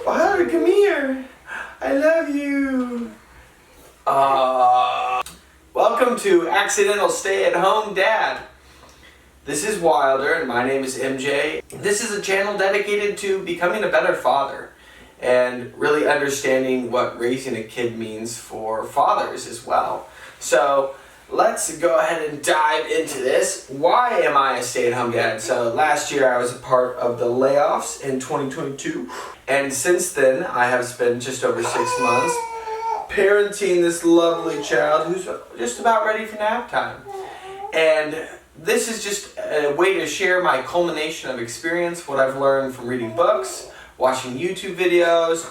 Wylder, come here. I love you. Welcome to Accidental Stay-at-Home Dad. This is Wylder and my name is MJ. This is a channel dedicated to becoming a better father and really understanding what raising a kid means for fathers as well. So let's go ahead and dive into this. Why am I a stay-at-home dad? So last year I was a part of the layoffs in 2022, and since then I have spent just over 6 months parenting this lovely child who's just about ready for nap time. And this is just a way to share my culmination of experience, what I've learned from reading books, watching YouTube videos,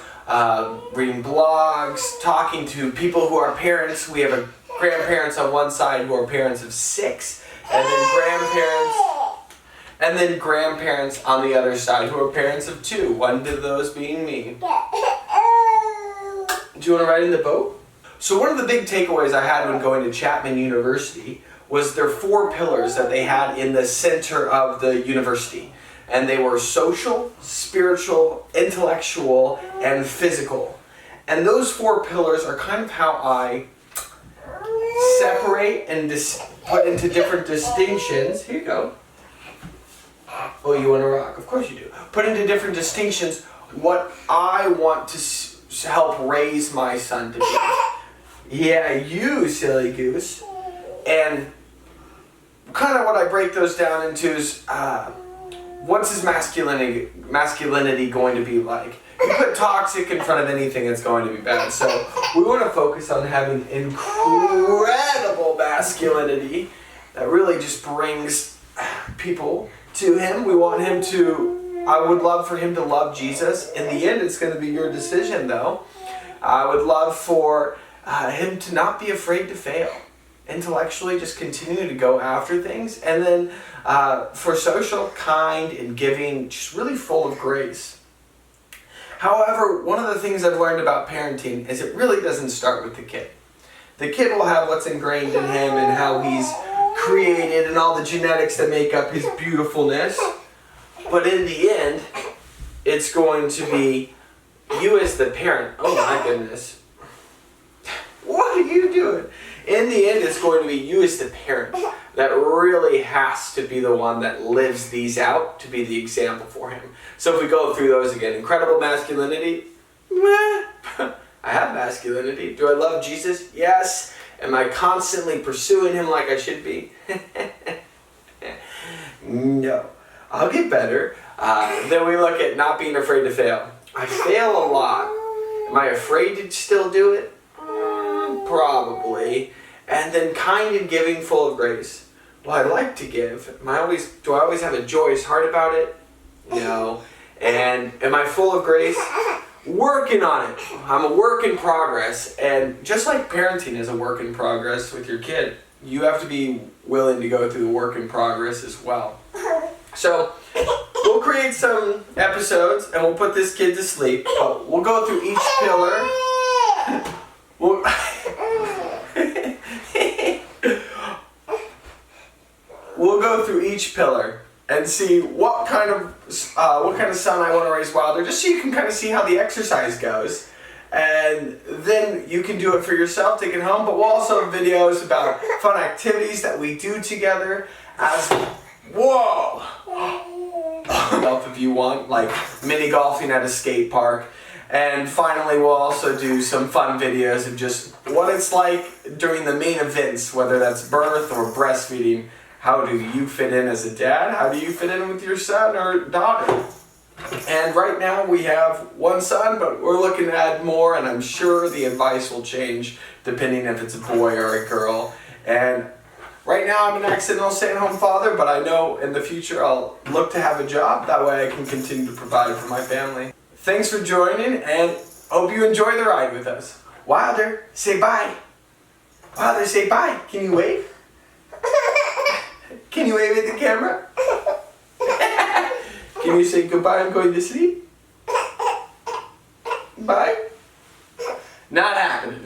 reading blogs, talking to people who are parents. We have grandparents on one side who are parents of 6, and then grandparents on the other side who are parents of 2, one of those being me. Do you want to ride in the boat? So one of the big takeaways I had when going to Chapman University was their 4 pillars that they had in the center of the university. And they were social, spiritual, intellectual, and physical. And those 4 pillars are kind of how I separate and put into different distinctions. Here you go. Oh, you want to rock? Of course you do. Put into different distinctions what I want to help raise my son to be. Yeah, you silly goose. And kind of what I break those down into is what's his masculinity going to be like? You put toxic in front of anything, it's going to be bad. So we want to focus on having incredible masculinity that really just brings people to him. We want him to, I would love for him to love Jesus. In the end, it's going to be your decision though. I would love for him to not be afraid to fail. Intellectually, just continue to go after things. And then for social, kind and giving, just really full of grace. However, one of the things I've learned about parenting is it really doesn't start with the kid. The kid will have what's ingrained in him and how he's created and all the genetics that make up his beautifulness. But in the end, it's going to be you as the parent. Oh my goodness. What are you doing? In the end, it's going to be you as the parent that really has to be the one that lives these out to be the example for him. So if we go through those again, incredible masculinity. I have masculinity. Do I love Jesus? Yes. Am I constantly pursuing him like I should be? No. I'll get better. Then we look at not being afraid to fail. I fail a lot. Am I afraid to still do it? Probably. And then kind and giving, full of grace. Well, I like to give. Do I always have a joyous heart about it? No. And am I full of grace? Working on it. I'm a work in progress. And just like parenting is a work in progress with your kid, you have to be willing to go through the work in progress as well. So we'll create some episodes and we'll put this kid to sleep. But we'll go through each pillar. We'll go through each pillar and see what kind of son I want to raise Wylder, just so you can kind of see how the exercise goes. And then you can do it for yourself, take it home. But we'll also have videos about fun activities that we do together as, whoa! If you want, like mini golfing at a skate park. And finally, we'll also do some fun videos of just what it's like during the main events, whether that's birth or breastfeeding. How do you fit in as a dad? How do you fit in with your son or daughter? And right now we have 1 son, but we're looking to add more, and I'm sure the advice will change depending if it's a boy or a girl. And right now I'm an accidental stay-at-home father, but I know in the future I'll look to have a job. That way I can continue to provide for my family. Thanks for joining, and hope you enjoy the ride with us. Wylder, say bye. Wylder, say bye. Can you wave? Can you wave at the camera? Can you say goodbye, I'm going to sleep? Bye? Not happening.